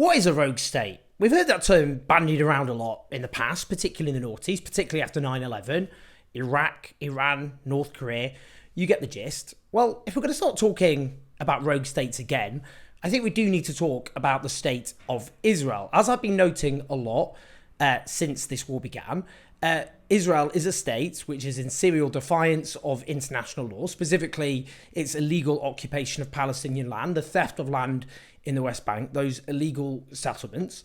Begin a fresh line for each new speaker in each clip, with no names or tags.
What is a rogue state? We've heard that term bandied around a lot in the past, particularly in the noughties, particularly after 9/11, Iraq, Iran, North Korea. You get the gist. Well, if we're going to start talking about rogue states again, I think we do need to talk about the state of Israel. As I've been noting a lot since this war began, Israel is a state which is in serial defiance of international law, specifically its illegal occupation of Palestinian land, the theft of land in the West Bank, those illegal settlements.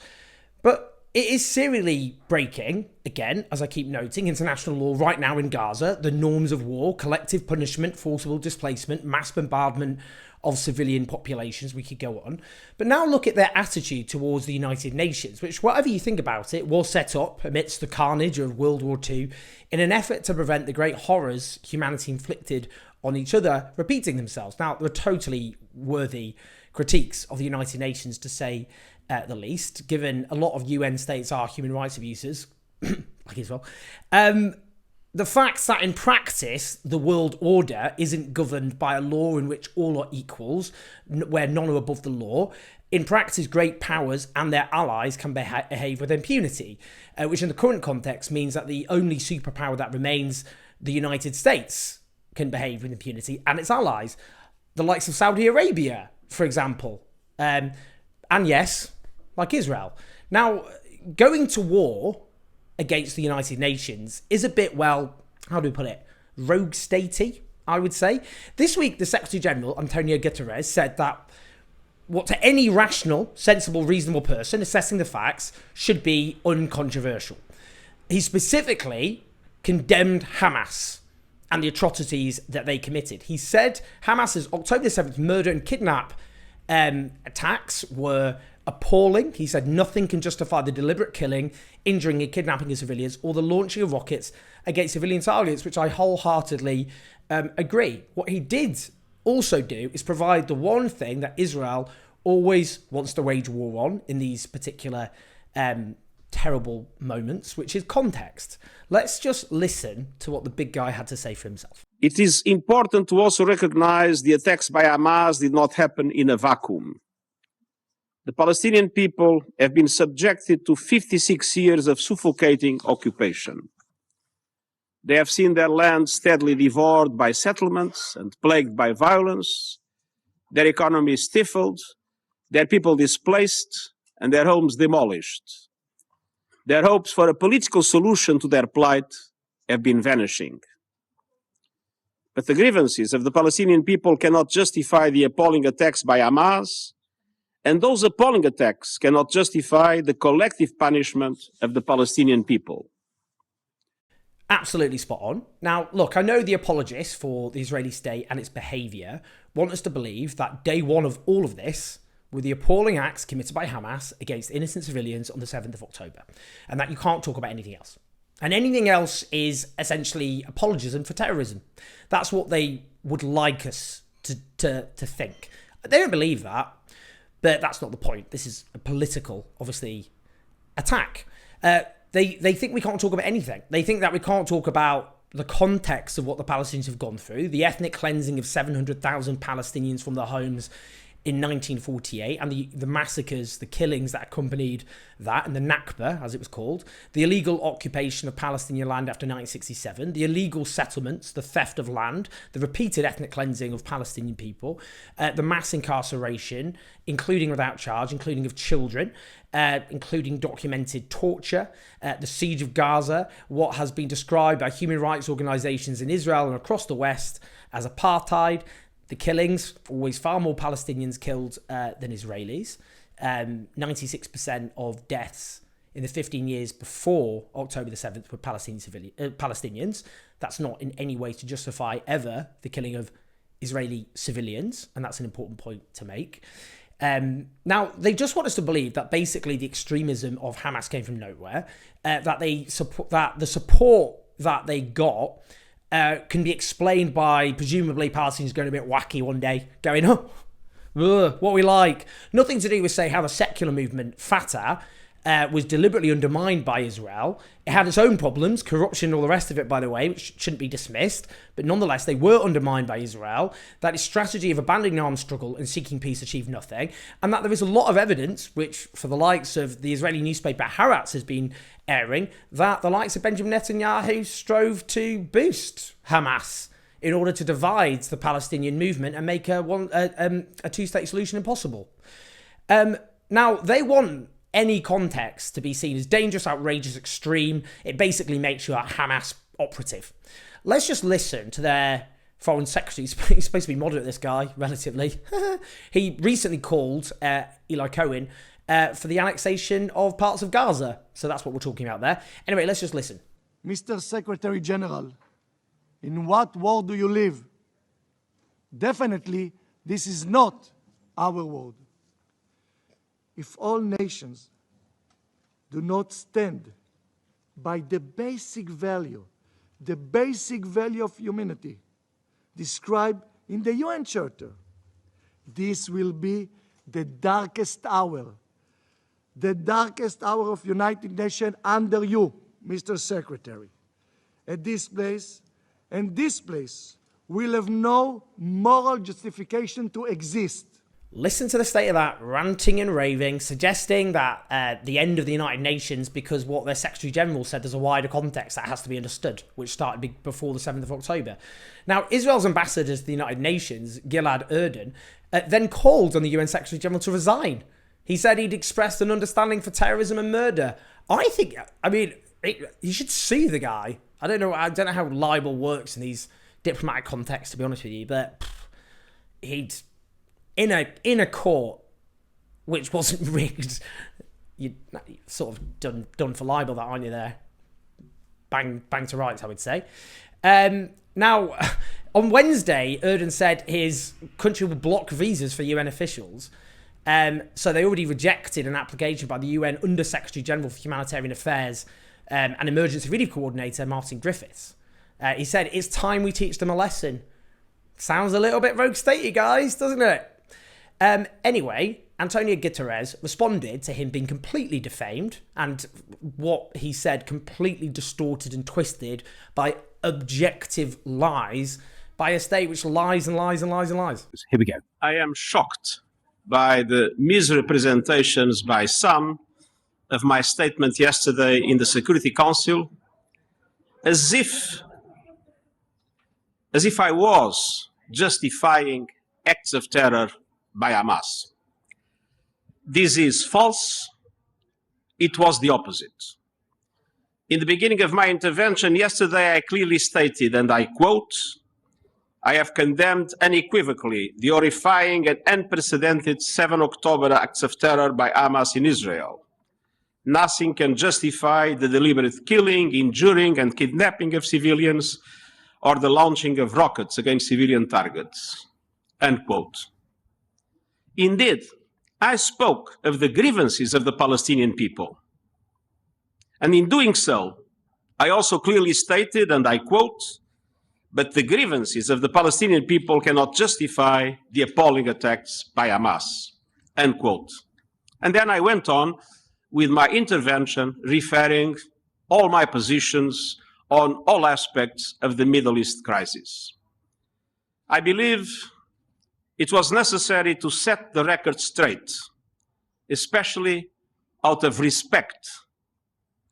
But it is serially breaking, again, as I keep noting, international law right now in Gaza, the norms of war, collective punishment, forcible displacement, mass bombardment of civilian populations. We could go on. But now look at their attitude towards the United Nations, which, whatever you think about it, was set up amidst the carnage of World War II in an effort to prevent the great horrors humanity inflicted on each other repeating themselves. Now, they're totally worthy critiques of the United Nations, to say the least, given a lot of UN states are human rights abusers, like Israel. The fact that in practice, the world order isn't governed by a law in which all are equals, where none are above the law. In practice, great powers and their allies can behave with impunity, which in the current context means that the only superpower that remains, the United States, can behave with impunity, and its allies, the likes of Saudi Arabia, for example. And yes, like Israel. Now, going to war against the United Nations is a bit, well, how do we put it, rogue statey, I would say. This week, the Secretary General, Antonio Guterres, said that what to any rational, sensible, reasonable person assessing the facts should be uncontroversial. He specifically condemned Hamas and the atrocities that they committed. He said Hamas's October 7th murder and kidnap attacks were appalling. He said nothing can justify the deliberate killing, injuring and kidnapping of civilians, or the launching of rockets against civilian targets, which I wholeheartedly agree. What he did also do is provide the one thing that Israel always wants to wage war on in these particular terrible moments, which is context. Let's just listen to what the big guy had to say for himself.
It is important to also recognize the attacks by Hamas did not happen in a vacuum. The Palestinian people have been subjected to 56 years of suffocating occupation. They have seen their land steadily devoured by settlements and plagued by violence, their economy stifled, their people displaced, and their homes demolished. Their hopes for a political solution to their plight have been vanishing. But the grievances of the Palestinian people cannot justify the appalling attacks by Hamas, and those appalling attacks cannot justify the collective punishment of the Palestinian people.
Absolutely spot on. Now, look, I know the apologists for the Israeli state and its behaviour want us to believe that day one of all of this were the appalling acts committed by Hamas against innocent civilians on the 7th of October, and that you can't talk about anything else. And anything else is essentially apologism for terrorism. That's what they would like us to think. They don't believe that, but that's not the point. This is a political, obviously, attack. They think we can't talk about anything. They think that we can't talk about the context of what the Palestinians have gone through, the ethnic cleansing of 700,000 Palestinians from their homes in 1948, and the massacres, the killings that accompanied that, and the Nakba, as it was called, the illegal occupation of Palestinian land after 1967, the illegal settlements, the theft of land, the repeated ethnic cleansing of Palestinian people, the mass incarceration, including without charge, including of children, including documented torture, the siege of Gaza, what has been described by human rights organisations in Israel and across the West as apartheid, the killings, always far more Palestinians killed than Israelis. 96% of deaths in the 15 years before October the 7th were Palestinians. That's not in any way to justify ever the killing of Israeli civilians, and that's an important point to make. Now, they just want us to believe that basically the extremism of Hamas came from nowhere, that the support that they got can be explained by presumably Palestinians going a bit wacky one day, going, what we like. Nothing to do with, say, how the secular movement, Fatah, was deliberately undermined by Israel. It had its own problems, corruption, all the rest of it, by the way, which shouldn't be dismissed. But nonetheless, they were undermined by Israel, that its strategy of abandoning armed struggle and seeking peace achieved nothing, and that there is a lot of evidence, which for the likes of the Israeli newspaper Haaretz has been airing, that the likes of Benjamin Netanyahu strove to boost Hamas in order to divide the Palestinian movement and make a two-state solution impossible. Now, they want any context to be seen as dangerous, outrageous, extreme. It basically makes you a Hamas operative. Let's just listen to their foreign secretary. He's supposed to be moderate, this guy, relatively. He recently called Eli Cohen for the annexation of parts of Gaza. So that's what we're talking about there. Anyway, let's just listen.
Mr. Secretary General, in what world do you live? Definitely, this is not our world. If all nations do not stand by the basic value of humanity described in the UN Charter, this will be the darkest hour of United Nations under you, Mr. Secretary. At this place, will have no moral justification to exist.
Listen to the state of that, ranting and raving, suggesting that the end of the United Nations, because what their Secretary General said, there's a wider context that has to be understood, which started before the 7th of October. Now, Israel's ambassador to the United Nations, Gilad Erdan, then called on the UN Secretary General to resign. He said he'd expressed an understanding for terrorism and murder. You should sue the guy. I don't know how libel works in these diplomatic contexts, to be honest with you, but he'd in a court which wasn't rigged. You sort of done for libel, that, aren't you? There, bang to rights, I would say. Now, on Wednesday, Erdogan said his country will block visas for UN officials. So they already rejected an application by the UN Under Secretary General for Humanitarian Affairs and Emergency Relief Coordinator Martin Griffiths. He said, it's time we teach them a lesson. Sounds a little bit rogue statey, guys, doesn't it? Anyway, Antonio Guterres responded to him being completely defamed and what he said completely distorted and twisted by objective lies by a state which lies and lies and lies and lies.
Here we go. I am shocked by the misrepresentations by some of my statement yesterday in the Security Council, as if I was justifying acts of terror by Hamas. This is false. It was the opposite. In the beginning of my intervention yesterday, I clearly stated, and I quote, I have condemned unequivocally the horrifying and unprecedented 7 October acts of terror by Hamas in Israel. Nothing can justify the deliberate killing, injuring, and kidnapping of civilians or the launching of rockets against civilian targets. Unquote. Indeed, I spoke of the grievances of the Palestinian people. And in doing so, I also clearly stated, and I quote, but the grievances of the Palestinian people cannot justify the appalling attacks by Hamas, unquote. And then I went on with my intervention referring all my positions on all aspects of the Middle East crisis. I believe it was necessary to set the record straight, especially out of respect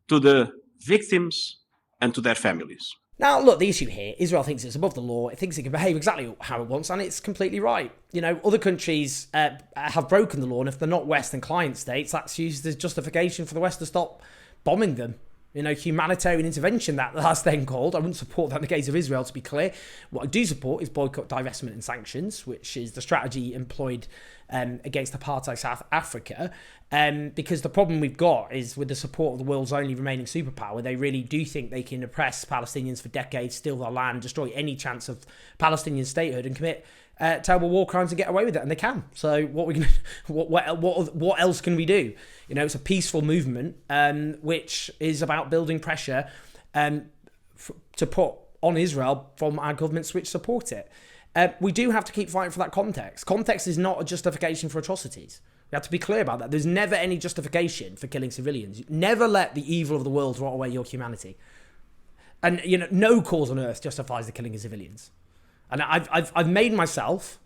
to the victims and to their families.
Now, look, the issue here, Israel thinks it's above the law. It thinks it can behave exactly how it wants, and it's completely right. You know, other countries have broken the law, and if they're not Western client states, that's used as justification for the West to stop bombing them. You know, humanitarian intervention, that's then called. I wouldn't support that in the case of Israel, to be clear. What I do support is boycott, divestment and sanctions, which is the strategy employed against apartheid South Africa. Because the problem we've got is with the support of the world's only remaining superpower, they really do think they can oppress Palestinians for decades, steal their land, destroy any chance of Palestinian statehood and commit terrible war crimes and get away with it, and they can. So what else can we do? You know, it's a peaceful movement which is about building pressure to put on Israel from our governments which support it. We do have to keep fighting for that context. Context is not a justification for atrocities. We have to be clear about that. There's never any justification for killing civilians. Never let the evil of the world rot away your humanity. And, you know, no cause on earth justifies the killing of civilians. And I've made myself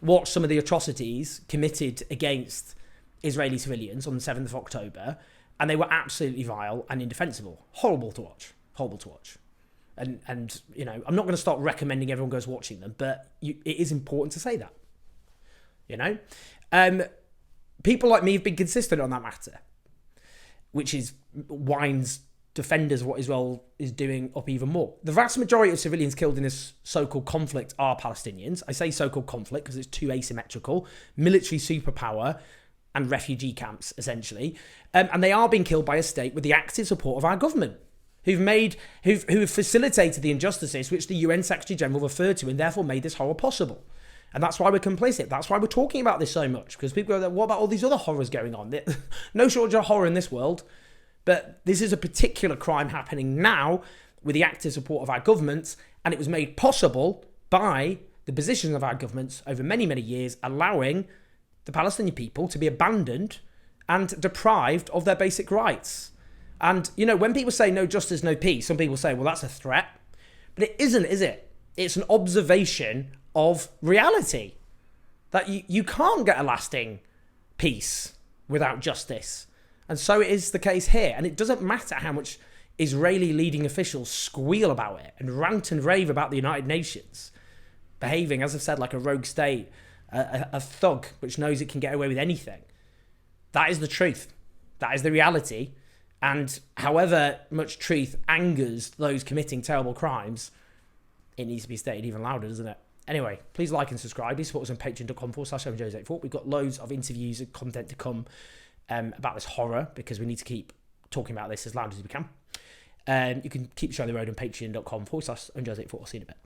watch some of the atrocities committed against Israeli civilians on the 7th of October, and they were absolutely vile and indefensible. Horrible to watch. Horrible to watch. And you know, I'm not going to start recommending everyone goes watching them, but it is important to say that. You know? People like me have been consistent on that matter, which is winds defenders what Israel is doing up even more. The vast majority of civilians killed in this so-called conflict are Palestinians. I say so-called conflict because it's too asymmetrical. Military superpower and refugee camps, essentially. And they are being killed by a state with the active support of our government, who've facilitated the injustices which the UN Secretary General referred to and therefore made this horror possible. And that's why we're complicit. That's why we're talking about this so much, because people go, what about all these other horrors going on? No shortage of horror in this world, but this is a particular crime happening now with the active support of our governments, and it was made possible by the position of our governments over many, many years, allowing the Palestinian people to be abandoned and deprived of their basic rights. And, you know, when people say no justice, no peace, some people say, well, that's a threat. But it isn't, is it? It's an observation of reality. That you can't get a lasting peace without justice. And so it is the case here. And it doesn't matter how much Israeli leading officials squeal about it and rant and rave about the United Nations behaving, as I've said, like a rogue state, a thug which knows it can get away with anything. That is the truth. That is the reality. And however much truth angers those committing terrible crimes, it needs to be stated even louder, doesn't it? Anyway, please like and subscribe. Please support us on patreon.com/7Joes84. We've got loads of interviews and content to come about this horror, because we need to keep talking about this as loud as we can. You can keep showing the road on patreon.com/7Joes84. I'll see you in a bit.